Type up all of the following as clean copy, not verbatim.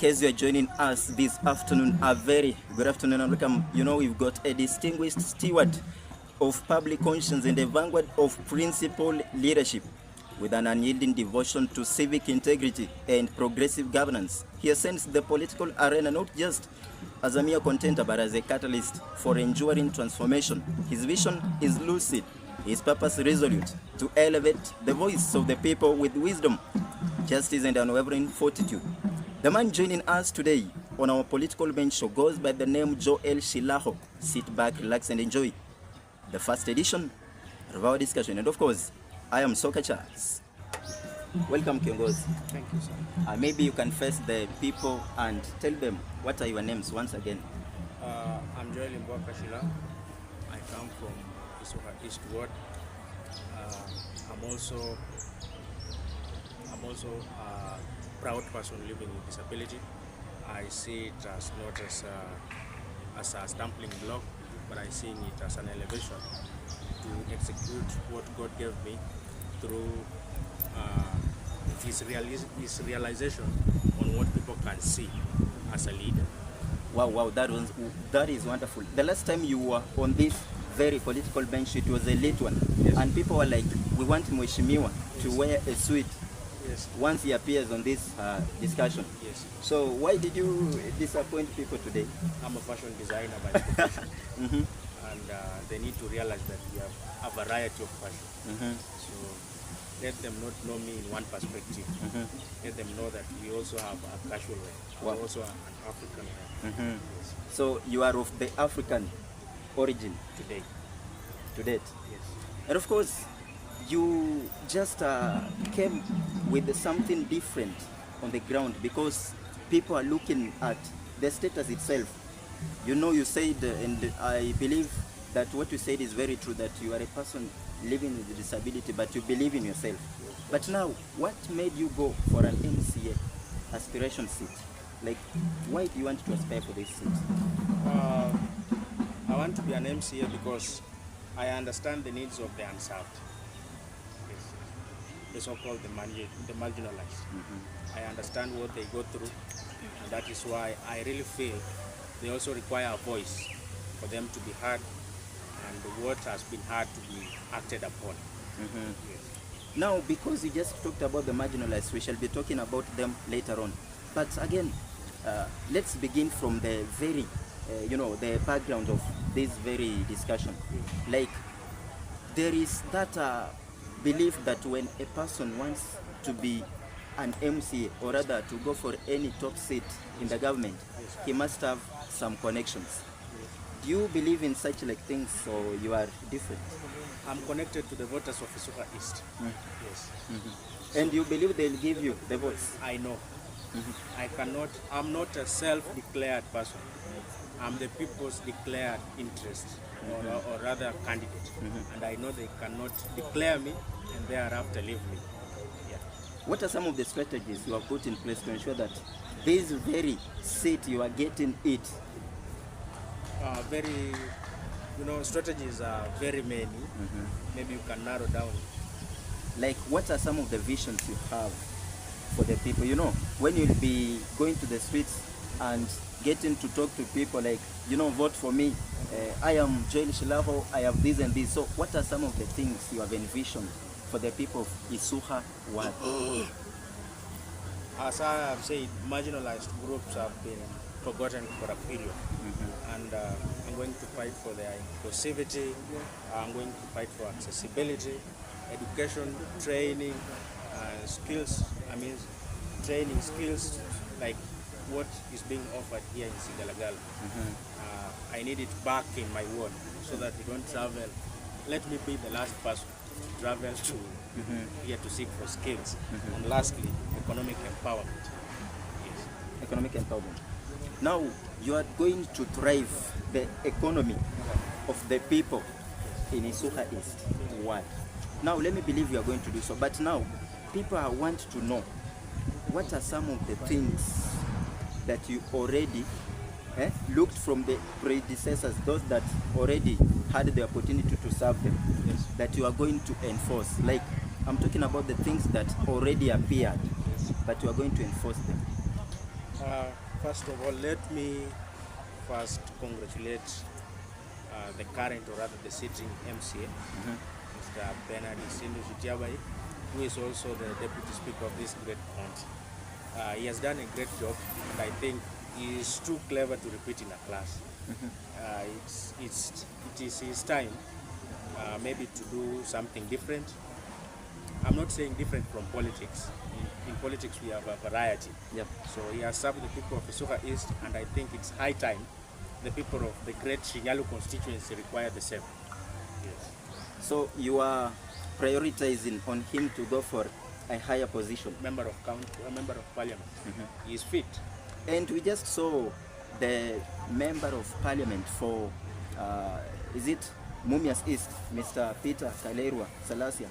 case you are joining us this afternoon, a very good afternoon and welcome. We've got a distinguished steward of public conscience and a vanguard of principled leadership with an unyielding devotion to civic integrity and progressive governance. He ascends the political arena not just as a mere contender but as a catalyst for enduring transformation. His vision is lucid, his purpose resolute, to elevate the voice of the people with wisdom, justice and unwavering fortitude. The man joining us today on our political bench show goes by the name Joel Shilaho. Sit back, relax and enjoy the first edition of our discussion. And of course, I am Soccer Charles. Welcome, Kiongozi. Thank you, sir. Maybe you can face the people and tell them what are your names once again. I'm Joel Shilaho. I come from Shilaho East Ward. I'm also a proud person living with disability. I see it as not as a stumbling block, but I see it as an elevation to execute what God gave me through his realization on what people can see as a leader. Wow, that is wonderful. The last time you were on this very political bench, it was a late one. Yes. And people were like, we want Mheshimiwa to wear a suit once he appears on this discussion. Yes. So why did you disappoint people today? I'm a fashion designer by profession, and they need to realize that we have a variety of fashion. So let them not know me in one perspective. Let them know that we also have a casual wear. Wow. I'm also an African wear. Yes. So you are of the African origin to date. Yes. And of course, you just came with something different on the ground because people are looking at the status itself. You said, and I believe that what you said is very true, that you are a person living with a disability, but you believe in yourself. But now, what made you go for an MCA aspiration seat? Like, why do you want to aspire for this seat? I want to be an MCA because I understand the needs of the unserved, the so-called the marginalized. I understand what they go through, and that is why I really feel they also require a voice for them to be heard, and what has been heard to be acted upon. Yes. Now, because you just talked about the marginalized, we shall be talking about them later on. But again, let's begin from the very, the background of this very discussion. Like, there is that belief that when a person wants to be an MCA, or rather to go for any top seat in the government, he must have some connections. Do you believe in such like things, or you are different? I'm connected to the voters of Shilaho East. Yes. And you believe they'll give you the votes? I know. I'm not a self-declared person. I'm the people's declared interest, or rather candidate. And I know they cannot declare me and thereafter leave me. Yeah. What are some of the strategies you have put in place to ensure that this very seat you are getting it? Strategies are very many. Maybe you can narrow down. Like, what are some of the visions you have for the people? When you'll be going to the streets and getting to talk to people like, vote for me. I am Joel Shilaho, I have this and this. So what are some of the things you have envisioned for the people of Isuha Ward? As I have said, marginalized groups have been forgotten for a period. And I'm going to fight for their inclusivity. I'm going to fight for accessibility, education, training, skills. Training skills like what is being offered here in Sigalagala. I need it back in my ward so that we don't travel. Let me be the last person to travel to here to seek for skills. And lastly, economic empowerment. Yes. Economic empowerment. Now, you are going to drive the economy of the people in Isuha East. Why? Now, let me believe you are going to do so. But now, people want to know, what are some of the things that you already looked from the predecessors, those that already had the opportunity to serve them, that you are going to enforce? Like, I'm talking about the things that already appeared, but you are going to enforce them. First of all, let me first congratulate the current, or rather the sitting MCA, Mr. Bernard Isindu Shitiabai, who is also the Deputy Speaker of this great county. He has done a great job, and I think he is too clever to repeat in a class. It is his time maybe to do something different. I'm not saying different from politics. In politics we have a variety. Yep. So he has served the people of Isuka East, and I think it's high time the people of the great Shinyalu constituency require the same. Yes. So you are prioritizing on him to go for a higher position. Member of parliament. He is fit. And we just saw the member of parliament for, is it Mumias East, Mr. Peter Kaleirwa Salasia,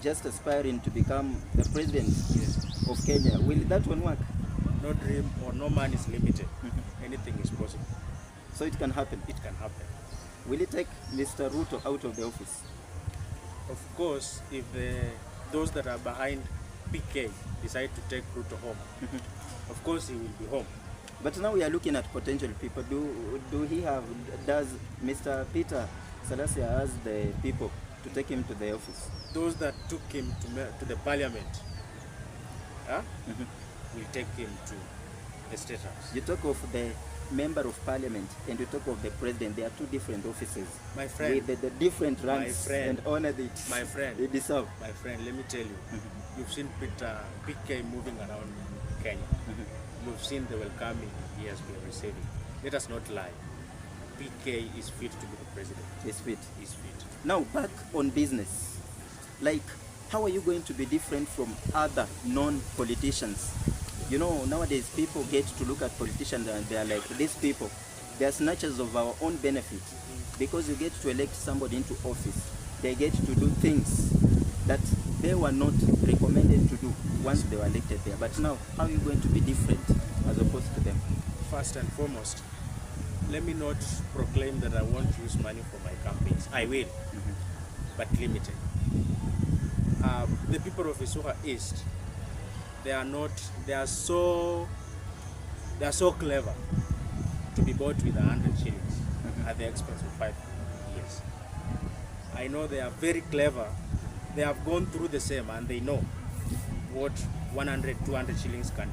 just aspiring to become the president of Kenya. Will that one work? No dream or no man is limited. Anything is possible. So it can happen? It can happen. Will it take Mr. Ruto out of the office? Of course, if those that are behind PK decide to take Ruto home, of course he will be home. But now we are looking at potential people. Does Mr. Peter Salasia has the people to take him to the office? Those that took him to the parliament will take him to the state house. You talk of the member of parliament and you talk of the president. They are two different offices. My friend. With the different ranks and honor that my friend, they deserve. My friend, let me tell you, you've seen PK moving around Kenya. You've seen the welcoming he has been receiving. Let us not lie. PK is fit to be the president. He's fit. He's fit. Now back on business. Like, how are you going to be different from other non-politicians? You know, nowadays people get to look at politicians and they are like, these people, they are snatchers of our own benefit. Because you get to elect somebody into office, they get to do things that they were not recommended to do once they were elected there. But now, how are you going to be different as opposed to them? First and foremost, let me not proclaim that I won't use money for my campaigns. I will, but limited. The people of Isuka East, they are so clever to be bought with 100 shillings at the expense of 5 years. I know they are very clever. They have gone through the same and they know what 100, 200 shillings can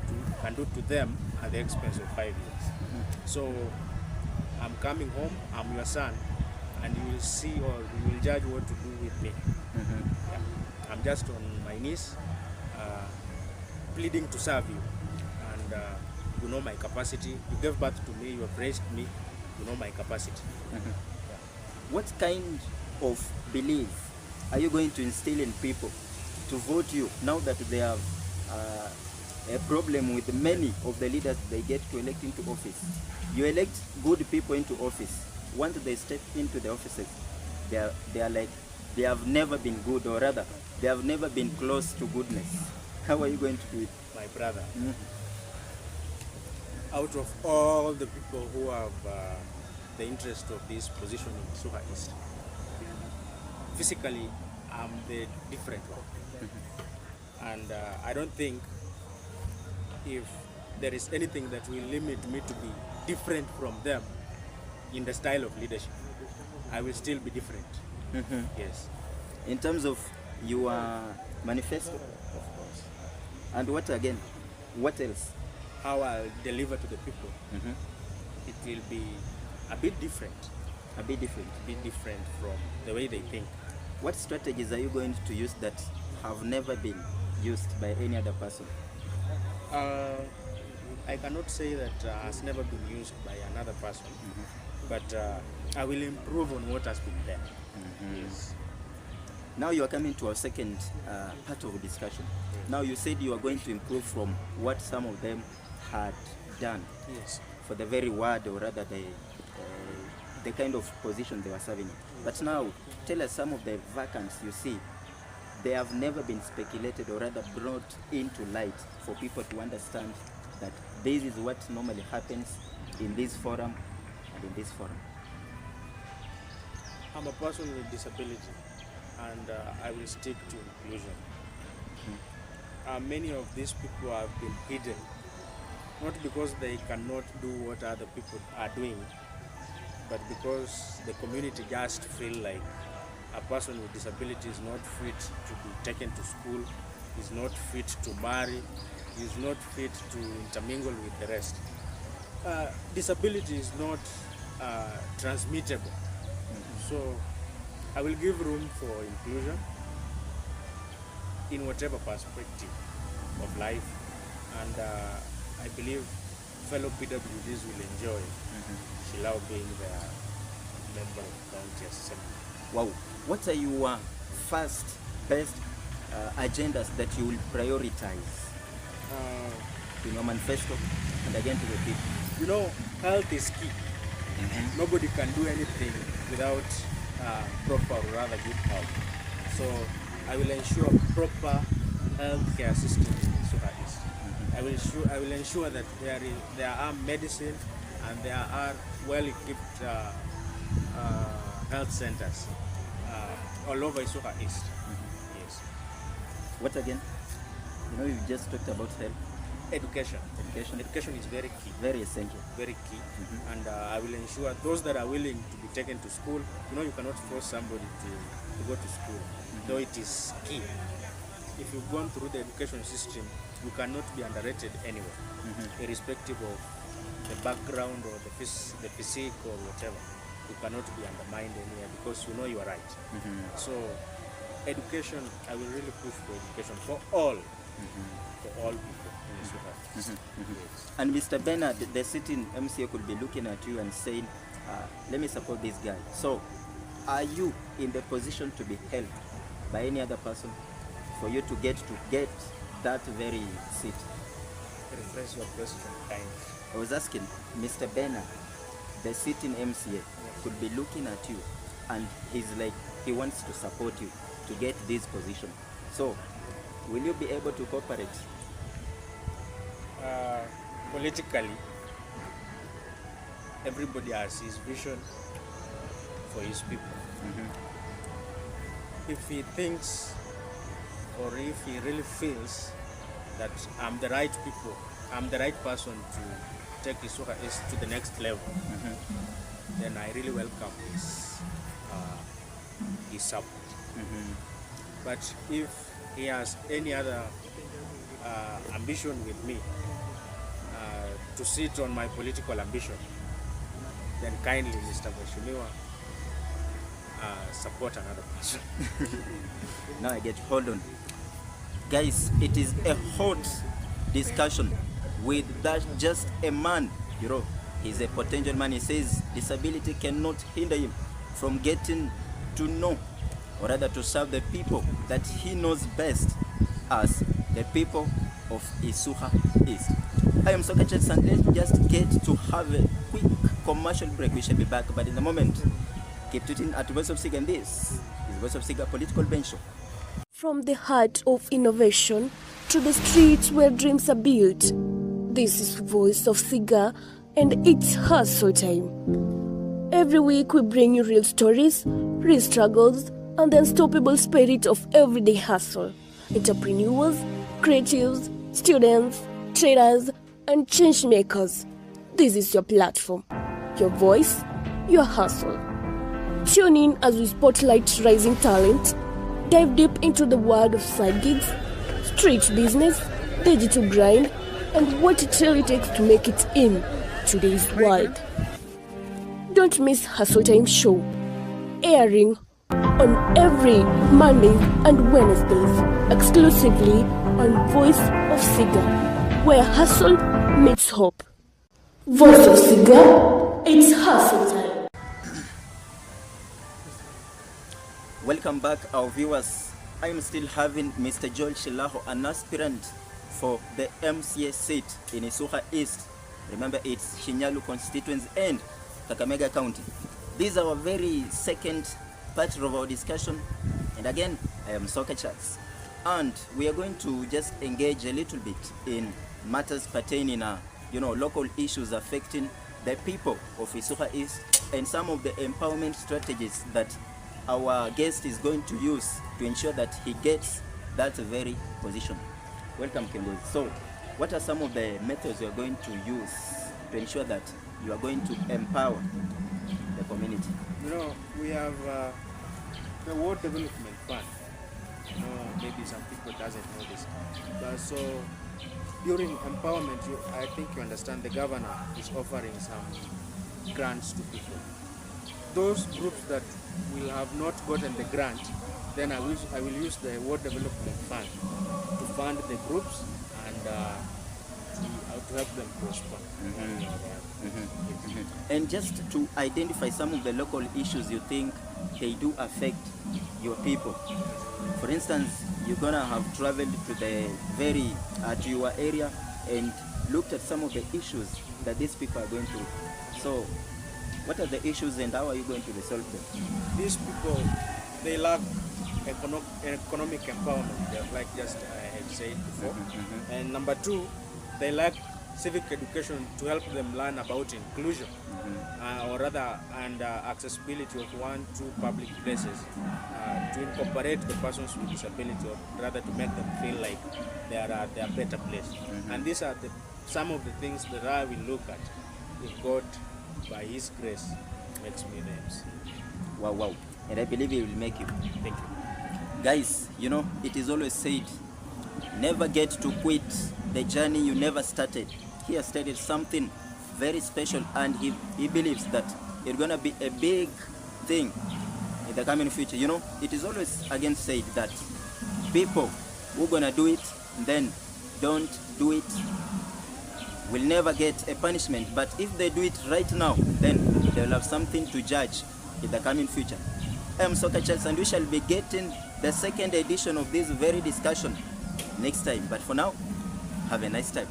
do to them at the expense of 5 years. So I'm coming home, I'm your son, and you will see or you will judge what to do with me. Yeah. I'm just on my knees, pleading to serve you, and you know my capacity. You gave birth to me, you have raised me, you know my capacity. Yeah. What kind of belief are you going to instill in people to vote you now that they have a problem with many of the leaders they get to elect into office? You elect good people into office. Once they step into the offices, they are like they have never been good, or rather, they have never been close to goodness. How are you going to do it? My brother, out of all the people who have the interest of this position in Suha East, physically, I'm the different one. And I don't think if there is anything that will limit me to be different from them in the style of leadership, I will still be different. Yes. In terms of your manifesto? Of course. And what again? What else? How I'll deliver to the people. It will be a bit different. A bit different? A bit different from the way they think. What strategies are you going to use that have never been used by any other person? I cannot say that has never been used by another person, but I will improve on what has been there. Yes. Now you are coming to our second part of the discussion. Now you said you are going to improve from what some of them had done. Yes. For the very word, or rather the kind of position they were serving. But now, tell us some of the vacancies you see. They have never been speculated, or rather brought into light for people to understand that this is what normally happens in this forum and in this forum. I'm a person with disability, and I will stick to inclusion. Many of these people have been hidden not because they cannot do what other people are doing, but because the community just feel like a person with disability is not fit to be taken to school, is not fit to marry, is not fit to intermingle with the rest. Disability is not transmittable. So I will give room for inclusion in whatever perspective of life, and I believe fellow PWDs will enjoy Shilaho being their member of county assembly. Wow. What are your first, best agendas that you will prioritize in your manifesto and again to the people? You know, health is key. Nobody can do anything without proper or rather good health. So I will ensure proper healthcare system in Suha East. I will ensure that there are medicine and there are well-equipped health centers all over Suha East. Yes. What again? You know, you just talked about health. Education. Education. Education is very key. Very essential. Very key. And I will ensure those that are willing to be taken to school, you know, you cannot force somebody to go to school, though it is key. If you've gone through the education system, you cannot be underrated anywhere, irrespective of the background or the physique or whatever. You cannot be undermined anywhere because you know you are right. So education, I will really push for education for all people in Suha. Yes. And Mr. Bernard, the sitting MCA could be looking at you and saying, let me support this guy. So are you in the position to be helped by any other person for you to get that very seat? Rephrase your question kindly. I was asking Mr. Bernard, the sitting MCA could be looking at you and he's like, he wants to support you to get this position. So will you be able to cooperate? Politically, everybody has his vision for his people. If he thinks or if he really feels that I'm the right person to take Suha East to the next level, then I really welcome his support. But if he has any other ambition with me to sit on my political ambition, then kindly, Mr. Mheshimiwa, support another person. Now I get, hold on. Guys, it is a hot discussion with that just a man, you know, he's a potential man. He says disability cannot hinder him from getting to know or rather to serve the people that he knows best as the people of Isuha East. I am Sokachet, and let's just get to have a quick commercial break. We shall be back, but in the moment, keep tuning at Voice of Siga, and this is Voice of Siga Political Bench Show. From the heart of innovation to the streets where dreams are built, this is Voice of Siga, and it's hustle time. Every week we bring you real stories, real struggles, and the unstoppable spirit of everyday hustle. Entrepreneurs, creatives, students, traders, and change makers. This is your platform, your voice, your hustle. Tune in as we spotlight rising talent, dive deep into the world of side gigs, street business, digital grind, and what it really takes to make it in today's world. Don't miss Hustle Time Show, airing on every Mondays and Wednesdays, exclusively on Voice of Siga, where hustle meets hope. Voice of Siga, it's hustle time. Welcome back, our viewers. I am still having Mr. Joel Shilaho, an aspirant for the MCA seat in Isuha East. Remember, it's Shinyalu constituency and Kakamega County. This is our very second part of our discussion, and again, I am Soccer Chats, and we are going to just engage a little bit in matters pertaining local issues affecting the people of Isuha East and some of the empowerment strategies that our guest is going to use to ensure that he gets that very position. Welcome, Kiongozi. So what are some of the methods you are going to use to ensure that you are going to empower the community? You know, we have the World Development Fund. You know, maybe some people doesn't know this. But so during empowerment, I think you understand the governor is offering some grants to people. Those groups that will have not gotten the grant, then I will use the World Development Fund to fund the groups and to help them prosper. And just to identify some of the local issues you think they do affect your people. For instance, you're gonna have traveled to to your area and looked at some of the issues that these people are going through. So, what are the issues and how are you going to resolve them? These people, they lack economic empowerment, like just I had said before. And number two, they lack civic education to help them learn about inclusion, or rather, and accessibility of 1-2 public places, to incorporate the persons with disability, or rather to make them feel like they are a better place. And these are some of the things that I will look at if God, by His grace, makes me the MC. Wow. And I believe He will make you. Thank you. Guys, you know, it is always said, never get to quit the journey you never started. He has started something very special, and he believes that it's gonna be a big thing in the coming future. You know, it is always again said that people who gonna do it then don't do it will never get a punishment, but if they do it right now, then they'll have something to judge in the coming future. I am Soccer Charles, and we shall be getting the second edition of this very discussion next time. But for now, have a nice time.